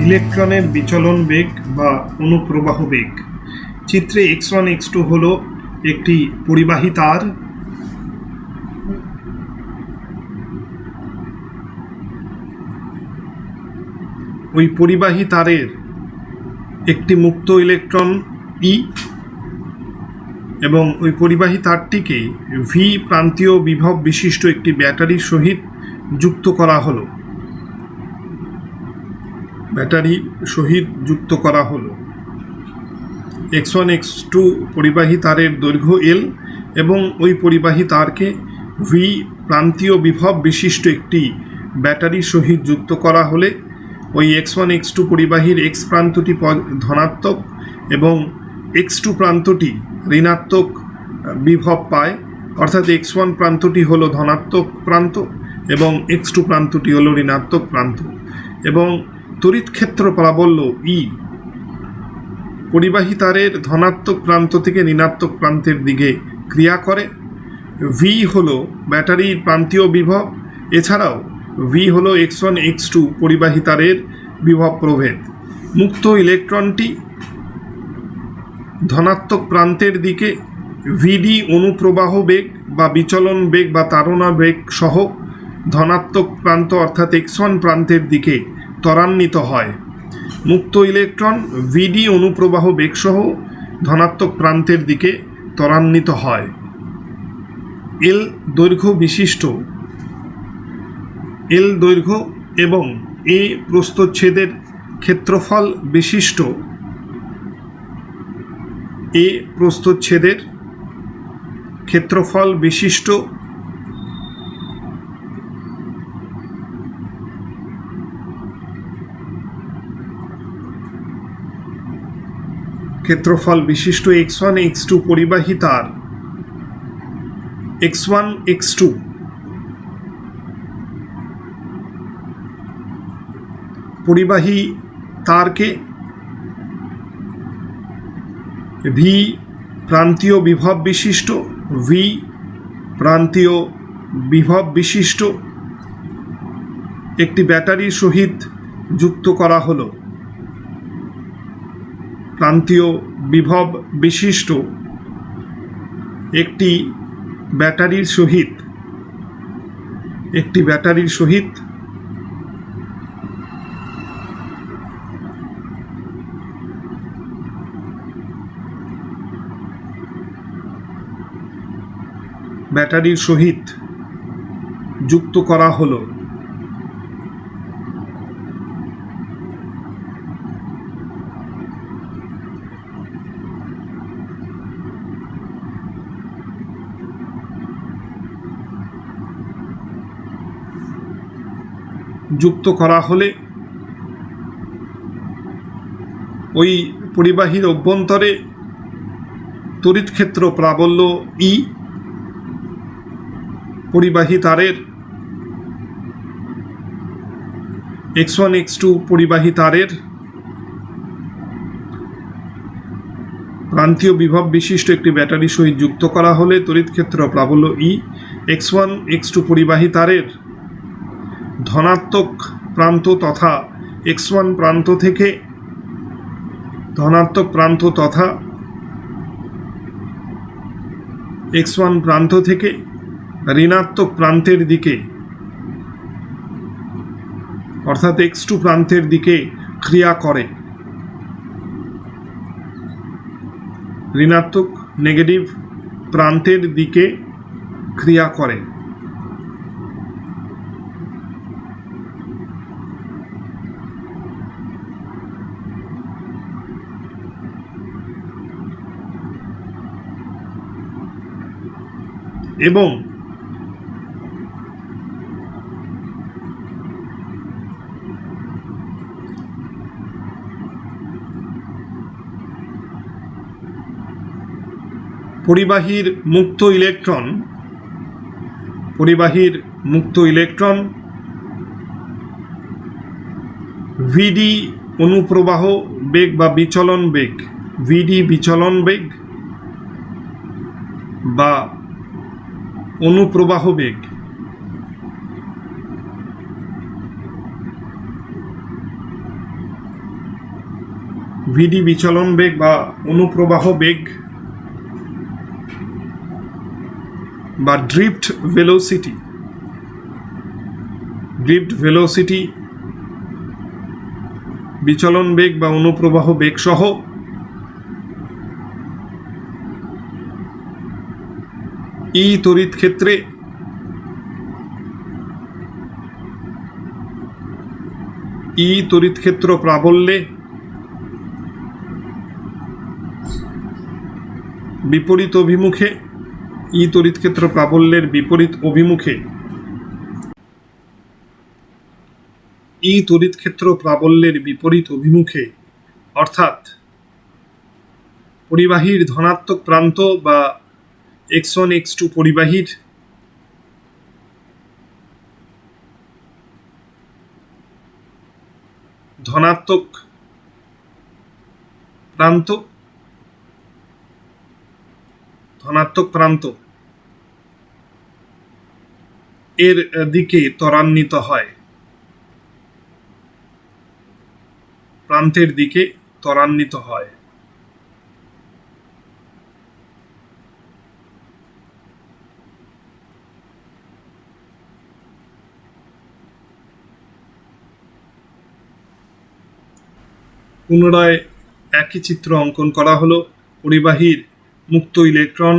ইলেকট্রনের বিচলন বেগ বা অনুপ্রবাহ বেগ। চিত্রে x1 x2 হলো একটি পরিবাহী তার। ওই পরিবাহী তারের একটি মুক্ত ইলেকট্রন E এবং ওই পরিবাহী তারটিকে V প্রান্তীয় বিভব বিশিষ্ট একটি ব্যাটারির সহিত যুক্ত করা হলো। x1 x2 পরিবাহী তারের দৈর্ঘ্য L এবং ওই পরিবাহী তারকে V প্রান্তীয় বিভব বিশিষ্ট একটি ব্যাটারির সহিত যুক্ত করা হলে ওই x1 x2 পরিবাহীর x প্রান্তটি ধনাত্মক এবং x2 প্রান্তটি ঋণাত্মক বিভব পায়, অর্থাৎ x1 প্রান্তটি হলো ধনাত্মক প্রান্ত এবং x2 প্রান্তটি হলো ঋণাত্মক প্রান্ত। এবং তড়িৎ ক্ষেত্র প্রাবল্য E পরিবাহী তারের ধনাত্মক প্রান্ত থেকে ঋণাত্মক প্রান্তের দিকে ক্রিয়া করে। V হলো ব্যাটারির প্রান্তীয় বিভব, এছাড়াও V হলো x1 x2 পরিবাহী তারের বিভব প্রভেদ। মুক্ত ইলেকট্রনটি ধনাত্মক প্রান্তের দিকে VD অনুপ্রবাহ বেগ বা বিচলন বেগ বা তাড়না বেগ সহ ধনাত্মক প্রান্ত অর্থাৎ x1 প্রান্তের দিকে ত্বরান্বিত হয়। মুক্ত ইলেকট্রন VD অনুপ্রবাহ বেগ সহ ধনাত্মক প্রান্তের দিকে ত্বরান্বিত হয়। L দৈর্ঘ্য এবং A প্রস্থচ্ছেদের ক্ষেত্রফল বিশিষ্ট x1 x2 পরিবাহী তার x1 x2 পরিবাহী তারকে V প্রান্তীয় বিভব বিশিষ্ট একটি ব্যাটারির সহিত যুক্ত করা হলো। প্রান্তীয় বিভব বিশিষ্ট একটি ব্যাটারির সহিত যুক্ত করা হলো। হলে ওই পরিবাহীর অভ্যন্তরে তড়িৎ ক্ষেত্র প্রাবল্য E পরিবাহী তারের x1 x2 পরিবাহী তারের প্রান্তীয় বিভব বিশিষ্ট একটি ব্যাটারির সহিত যুক্ত করা হলে তড়িৎ ক্ষেত্র প্রাবল্য E x1 x2 পরিবাহী তারের ধনাত্মক প্রান্ত তথা x1 প্রান্ত থেকে ঋণাত্মক প্রান্তের দিকে অর্থাৎ x2 প্রান্তের দিকে ক্রিয়া করে। নেগেটিভ প্রান্তের দিকে ক্রিয়া করে। এবং পরিবাহীর মুক্ত ইলেকট্রন VD অনুপ্রবাহ বেগ বা বিচলন বেগ বা অনুপ্রবাহ বেগ ভিডি বিচলন বেগ বা অনুপ্রবাহ বেগ বা ড্রিফট ভেলোসিটি, বিচলন বেগ বা অনুপ্রবাহ বেগ সহ তড়িৎ ক্ষেত্রে তড়িৎ ক্ষেত্র প্রাবল্যে বিপরীত অভিমুখে তড়িৎ ক্ষেত্র প্রাবল্যের বিপরীত অভিমুখে তড়িৎ ক্ষেত্র প্রাবল্যের বিপরীত অভিমুখে অর্থাৎ পরিবাহীর ধনাত্মক প্রান্ত বা x1 x2 পরিবাহীর ধনাত্মক প্রান্ত এর দিকে ত্বরান্বিত হয়, প্রান্তের দিকে ত্বরান্বিত হয়। পুনরায় একই চিত্র অঙ্কন করা হলো। পরিবাহীর মুক্ত ইলেকট্রন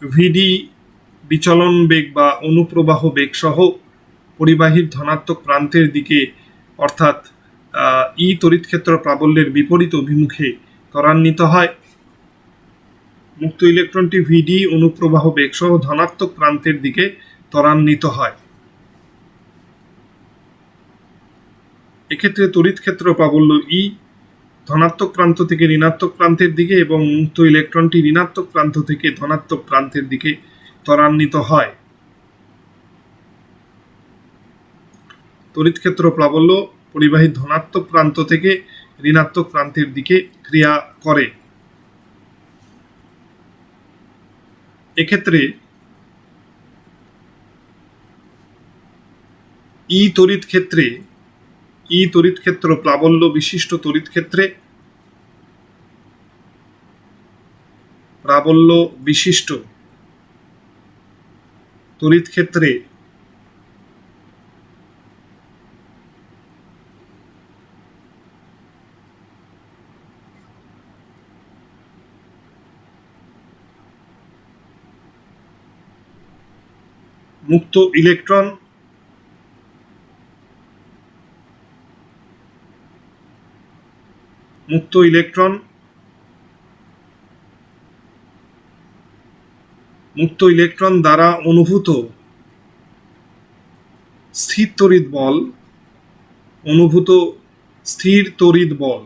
ভিডি বিচলন বেগ বা অনুপ্রবাহ বেগ সহ পরিবাহীর ধনাত্মক প্রান্তের দিকে অর্থাৎ তড়িৎ ক্ষেত্র প্রাবল্যের বিপরীত অভিমুখে ত্বরান্বিত হয়। মুক্ত ইলেকট্রনটি ভিডি অনুপ্রবাহ বেগ সহ ধনাত্মক প্রান্তের দিকে ত্বরান্বিত হয়। এক্ষেত্রে তড়িৎ ক্ষেত্র প্রাবল্য ধনাত্মক প্রান্ত থেকে ঋণাত্মক প্রান্তের দিকে এবং মুক্ত ইলেকট্রনটি ঋণাত্মক প্রান্ত থেকে ধনাত্মক প্রান্তের দিকে ত্বরান্বিত হয়। তড়িৎ ক্ষেত্র প্রাবল্য পরিবাহীর ধনাত্মক প্রান্ত থেকে ঋণাত্মক প্রান্তের দিকে ক্রিয়া করে। এক্ষেত্রে তড়িৎ ক্ষেত্র প্রাবল্য বিশিষ্ট তড়িৎ ক্ষেত্রে মুক্ত ইলেকট্রন দ্বারা অনুভূত স্থির তড়িৎ বল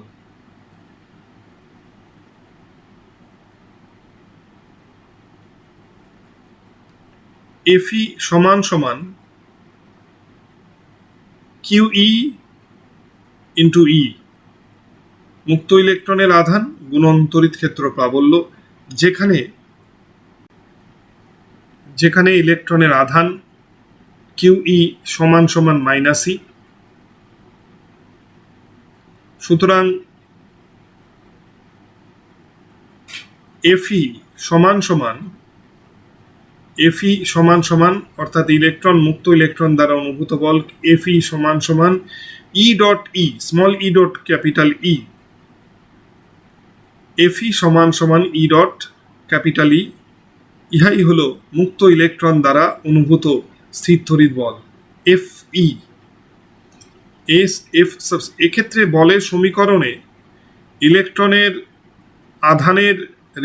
Fe সমান সমান QE ইন্টু E, মুক্ত ইলেকট্রনের আধান গুণন তড়িৎ ক্ষেত্র প্রাবল্য, যেখানে ইলেকট্রনের আধান QE সমান সমান -E। সুতরাং Fe সমান সমান অর্থাৎ মুক্ত ইলেকট্রন দ্বারা অনুভূত বল Fe সমান সমান E dot E, small E dot capital ই। Fe সমান সমান E ডট ক্যাপিটাল ই, ইহাই হলো মুক্ত ইলেকট্রন দ্বারা অনুভূত স্থির তড়িৎ বল Fe। এক্ষেত্রে বলের সমীকরণে ইলেকট্রনের আধানের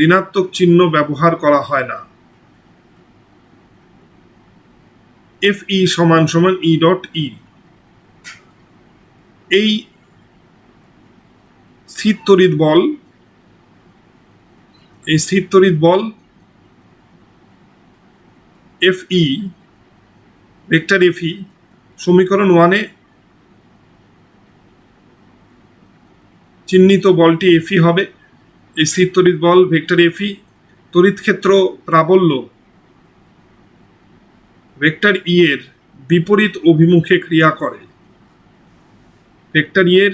ঋণাত্মক চিহ্ন ব্যবহার করা হয় না। Fe সমান সমান E ডট E। এই স্থির তড়িৎ বল Fe, ভেক্টর Fe, সমীকরণ 1-এ চিহ্নিত বলটি Fe হবে। এই স্থির তড়িৎ বল ভেক্টর Fe তড়িৎ ক্ষেত্র প্রাবল্য ভেক্টর E এর বিপরীত অভিমুখে ক্রিয়া করে। ভেক্টর E এর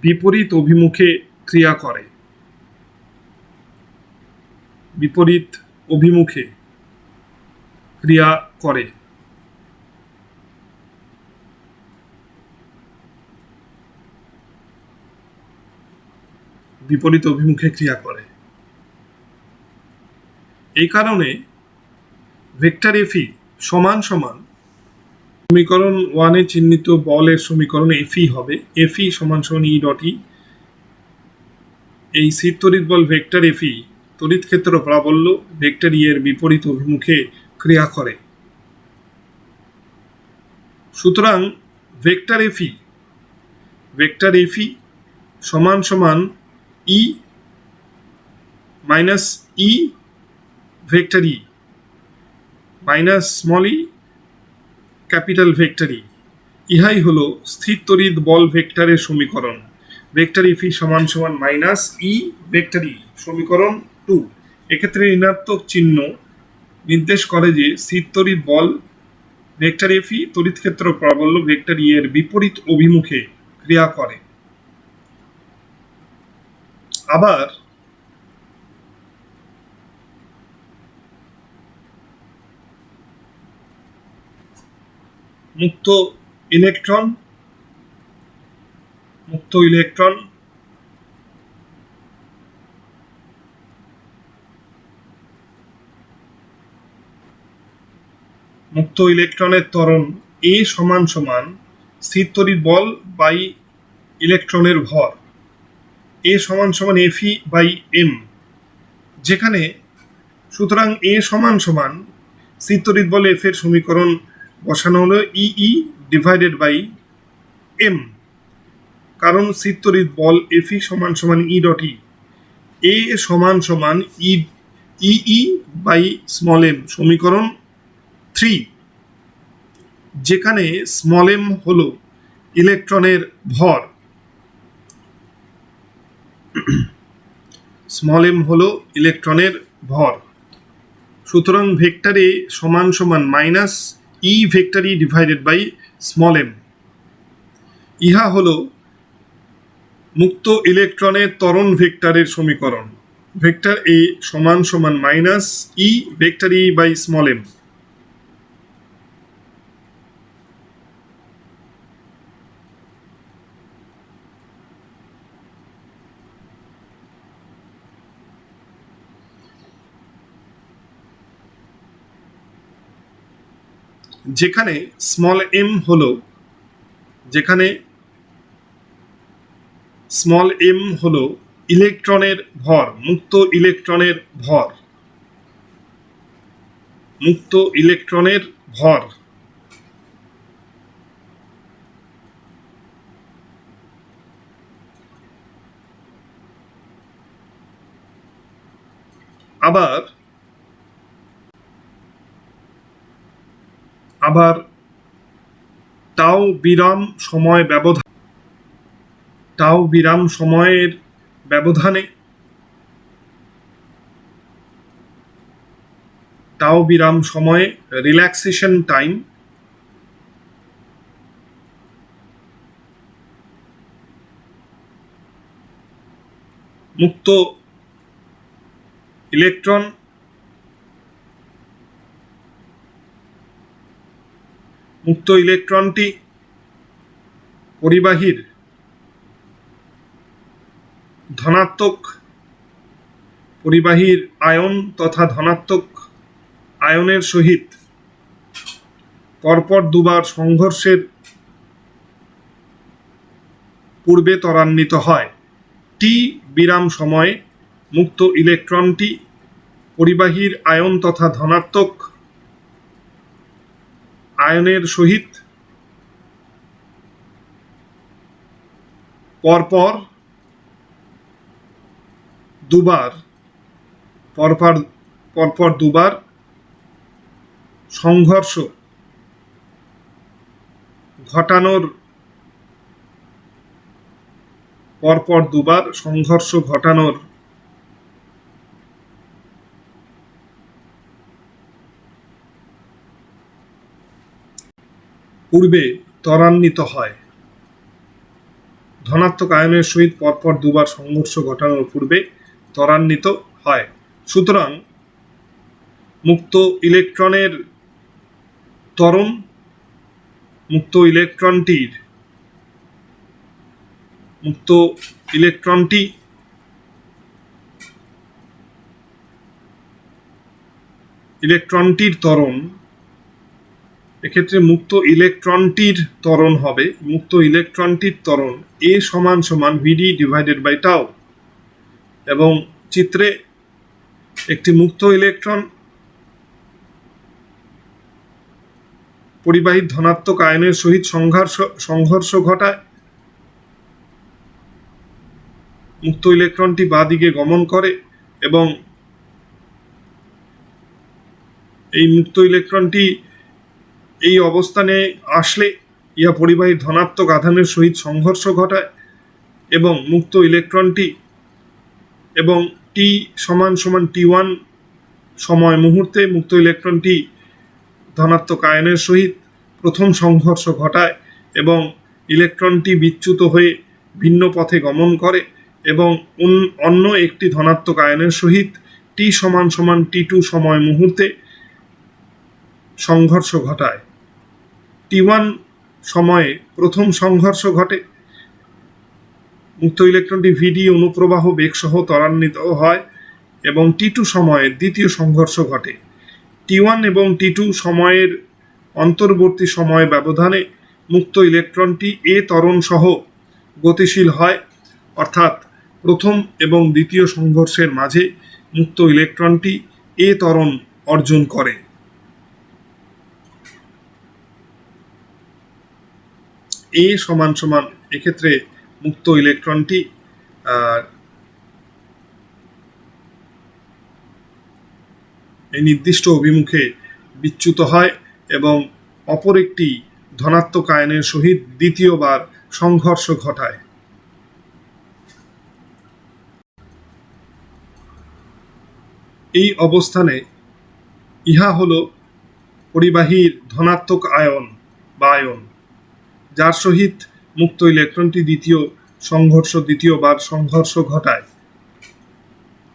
বিপরীত অভিমুখে ক্রিয়া করে। বিপরীত অভিমুখে ক্রিয়া করে। বিপরীত অভিমুখে ক্রিয়া করে। এই কারণে ভেক্টর এফই সমান সমান সমীকরণ 1 চিহ্নিত বলের সমীকরণ এফই হবে। এফই সমান সমান ই ডট ই। এই স্থির তড়িৎ বল ভেক্টর এফই তড়িৎ ক্ষেত্র প্রাবল্য ভেক্টর ই এর বিপরীত অভিমুখে ক্রিয়া করে। সুতরাং ভেক্টর এফই সমান সমান E minus E vector E minus small E capital vector E. ইহাই হলো স্থির তড়িৎ বল ভেক্টরের সমীকরণ। ভেক্টর এফই সমান সমান মাইনাস ই ভেক্টর ই, সমীকরণ 2। এক্ষেত্রে ঋণাত্মক চিহ্ন নির্দেশ করে যে স্থির তড়িৎ বল ভেক্টর এফই তড়িৎ ক্ষেত্র প্রাবল্য ভেক্টর ই এর বিপরীত অভিমুখে ক্রিয়া করে। আবার মুক্ত ইলেকট্রন মুক্ত ইলেকট্রনের ত্বরণ এ সমান সমান স্থির তড়িৎ বল বাই ইলেকট্রনের ভর এ সমান সমান এফই বাই এম, যেখানে সুতরাং এ সমান সমান স্থির তড়িৎ বল এফ এর সমীকরণ বসানো হলো ই ডিভাইডেড বাই এম, কারণ স্থির তড়িৎ বল এফই সমান সমান ই ডট ই। এ সমান সমান ই বাই স্মল এম, সমীকরণ 3, যেখানে স্মল এম হলো ইলেকট্রনের ভর। স্মল এম হলো ইলেকট্রনের ভর। সুতরাং ভেক্টর এ সমান সমান minus E vector E divided by small M. ইহা হলো মুক্ত ইলেকট্রনের ত্বরণ ভেক্টরের সমীকরণ। ভেক্টর এ সমান সমান minus E vector E by small M. যেখানে স্মল এম হলো ইলেকট্রনের ভর, মুক্ত ইলেকট্রনের ভর। আবার টাউ বিরাম সময়ের ব্যবধানে রিল্যাক্সেশন টাইম মুক্ত ইলেকট্রনটি পরিবাহীর আয়ন তথা ধনাত্মক আয়নের সহিত পরপর দুবার সংঘর্ষের পূর্বে ত্বরান্বিত হয়। টি বিরাম সময়ে মুক্ত ইলেকট্রনটি পরিবাহীর আয়ন তথা ধনাত্মক আয়নের সহিত পরপর দুবার সংঘর্ষ ঘটানোর পূর্বে ত্বরান্বিত হয়। ধনাত্মক আয়নের সহিত পরপর দুবার সংঘর্ষ ঘটানোর পূর্বে ত্বরান্বিত হয়। সুতরাং মুক্ত ইলেকট্রনের ত্বরণ মুক্ত ইলেকট্রনটির ত্বরণ, এক্ষেত্রে মুক্ত ইলেকট্রনটির ত্বরণ হবে, মুক্ত ইলেকট্রনটির ত্বরণ এ সমান সমান ভিডি ডিভাইডেড বাই টাউ। এবং চিত্রে একটি মুক্ত ইলেকট্রন পরিবাহীর ধনাত্মক আয়নের সহিত সংঘর্ষ ঘটায়। মুক্ত ইলেকট্রনটি বাঁ দিকে গমন করে এবং এই মুক্ত ইলেকট্রনটি এই অবস্থানে আসলে ইহা পরিবাহীর ধনাত্মক আধানের সহিত সংঘর্ষ ঘটায় এবং মুক্ত ইলেকট্রনটি এবং টি সমান সমান T1 সময় মুহূর্তে মুক্ত ইলেকট্রনটি ধনাত্মক আয়নের সহিত প্রথম সংঘর্ষ ঘটায় এবং ইলেকট্রনটি বিচ্যুত হয়ে ভিন্ন পথে গমন করে এবং অন্য একটি ধনাত্মক আয়নের সহিত টি সমান সমান T2 সময় মুহূর্তে সংঘর্ষ ঘটায়। T1 সময়ে প্রথম সংঘর্ষ ঘটে, মুক্ত ইলেকট্রনটি ভিডি অনুপ্রবাহ বেগ সহ ত্বরান্বিত হয় এবং T2 সময়ে দ্বিতীয় সংঘর্ষ ঘটে। T1 এবং T2 সময়ের অন্তর্বর্তী সময় ব্যবধানে মুক্ত ইলেকট্রনটি এ ত্বরণ সহ গতিশীল হয়, অর্থাৎ প্রথম এবং দ্বিতীয় সংঘর্ষের মাঝে মুক্ত ইলেকট্রনটি এ ত্বরণ অর্জন করে। এ সমান সমান এক্ষেত্রে মুক্ত ইলেকট্রনটি এই নির্দিষ্ট অভিমুখে বিচ্যুত হয় এবং অপর একটি ধনাত্মক আয়নের সহিত দ্বিতীয়বার সংঘর্ষ ঘটায়। এই অবস্থানে ইহা হল পরিবাহীর ধনাত্মক আয়ন বা আয়ন, যার সহিত মুক্ত ইলেকট্রনটি দ্বিতীয়বার সংঘর্ষ ঘটায়।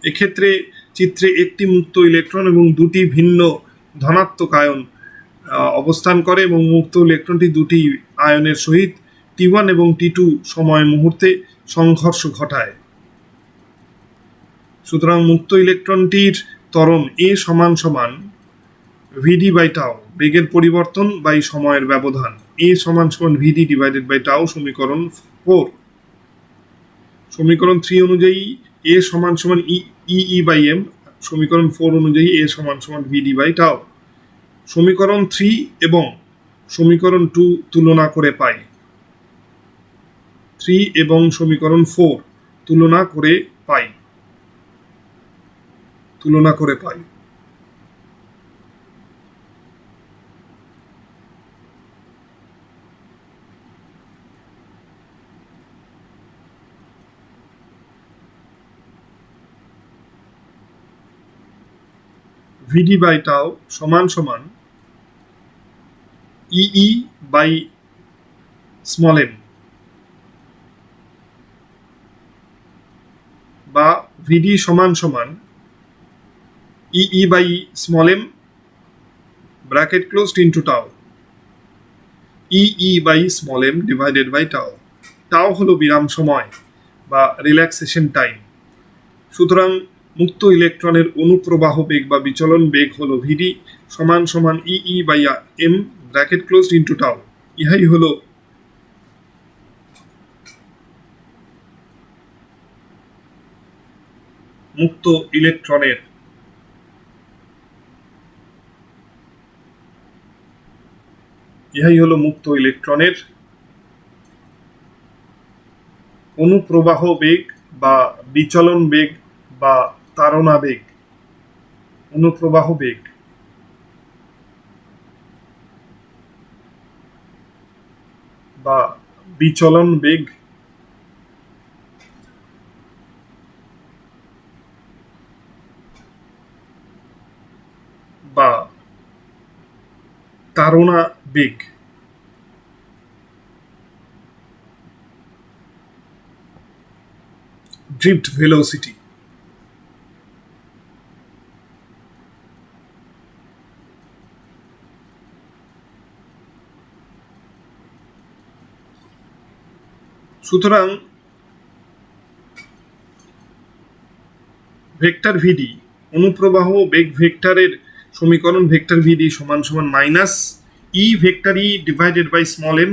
এক্ষেত্রে চিত্রে একটি মুক্ত ইলেকট্রন এবং দুটি ভিন্ন ধনাত্মক আয়ন অবস্থান করে এবং মুক্ত ইলেকট্রনটি দুটি আয়নের সহিত T1 এবং T2 সময় মুহূর্তে সংঘর্ষ ঘটায়। সুতরাং মুক্ত ইলেকট্রনটির ত্বরণ এ সমান সমান ভিডি বাই টাউ, বেগের পরিবর্তন বাই সময়ের ব্যবধান, এ সমান সমান ভিডি ডিভাইডেড বাই টাউ। সমীকরণ 4। সমীকরণ 3 অনুযায়ী এ সমান সমান ই বাই এম, সমীকরণ 4 অনুযায়ী এ সমান সমান ভিডি বাই টাউ। সমীকরণ 3 এবং সমীকরণ 2 তুলনা করে পাই। 3 এবং সমীকরণ 4 তুলনা করে পাই। ভিডি বাই টাউ সমান সমান ইই বাই স্মল এম বা ভিডি সমান সমান E E by small M bracket closed into tau, E E by small M divided by tau. Tau হলো বিরাম সময় বা রিল্যাক্সেশন টাইম। সুতরাং মুক্ত ইলেকট্রনের অনুপ্রবাহ বেগ বা বিচলন বেগ হলো ভিডি সমান সমান E E by M bracket closed into tau. ইহাই হলো মুক্ত ইলেকট্রনের অনুপ্রবাহ বেগ বা বিচলন বেগ বা তাড়না বেগ। অনুপ্রবাহ বেগ বা বিচলন বেগ বা তাড়না বেগ। drift velocity. সুতরাং ভেক্টর ভিডি অনুপ্রবাহ বেগ ভেক্টরের সমীকরণ ভেক্টর ভিডি সমান সমান minus E vector E divided by small M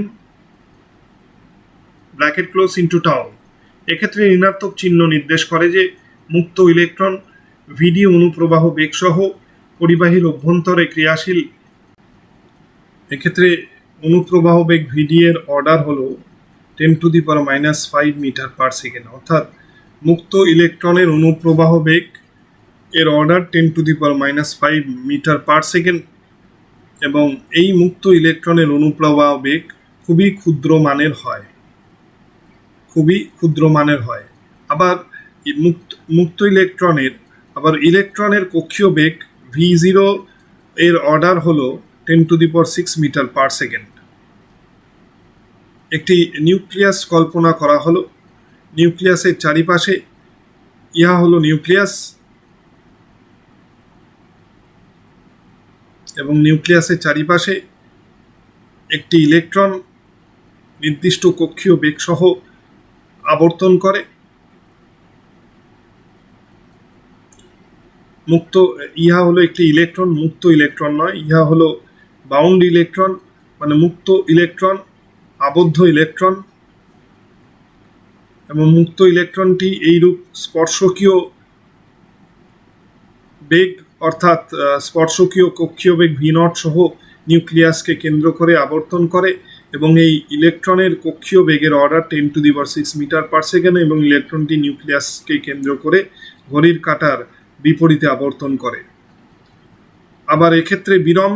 bracket close into tau. এক্ষেত্রে ঋণাত্মক চিহ্ন নির্দেশ করে যে মুক্ত ইলেকট্রন ভিডি অনুপ্রবাহ বেগ সহ পরিবাহীর অভ্যন্তরে ক্রিয়াশীল। এক্ষেত্রে অনুপ্রবাহ বেগ ভিডি এর অর্ডার হলো 10⁻⁻5 মিটার পার সেকেন্ড, অর্থাৎ মুক্ত ইলেকট্রনের অনুপ্রবাহ বেগ এর অর্ডার 10⁻⁻5 মিটার পার সেকেন্ড, এবং এই মুক্ত ইলেকট্রনের অনুপ্রবাহ বেগ খুবই ক্ষুদ্র মানের হয়। আবার মুক্ত ইলেকট্রনের কক্ষীয় বেগ V0 এর অর্ডার হলো 10⁶ মিটার পার সেকেন্ড। একটি নিউক্লিয়াস কল্পনা করা হলো। নিউক্লিয়াসের চারিপাশে ইহা হলো নিউক্লিয়াস, এবং নিউক্লিয়াসের চারিপাশে একটি ইলেকট্রন নির্দিষ্ট কক্ষীয় বেগ সহ আবর্তন করে। ইহা হলো একটি ইলেকট্রন, মুক্ত ইলেকট্রন নয়। ইহা হলো বাউন্ড ইলেকট্রন, মানে মুক্ত ইলেকট্রন, আবদ্ধ ইলেকট্রন, এবং মুক্ত ইলেকট্রনটি এইরূপ স্পর্শকীয় বেগ অর্থাৎ স্পর্শকীয় কক্ষীয় বেগ V0 সহ নিউক্লিয়াসকে কেন্দ্র করে আবর্তন করে, এবং এই ইলেকট্রনের কক্ষীয় বেগের অর্ডার 10⁶ মিটার পার সেকেন্ড, এবং ইলেকট্রনটি নিউক্লিয়াসকে কেন্দ্র করে ঘড়ির কাঁটার বিপরীতে আবর্তন করে। আবার এক্ষেত্রে বিরাম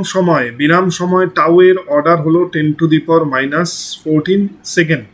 সময় টাউ এর অর্ডার হলো 10⁻⁻14 সেকেন্ড।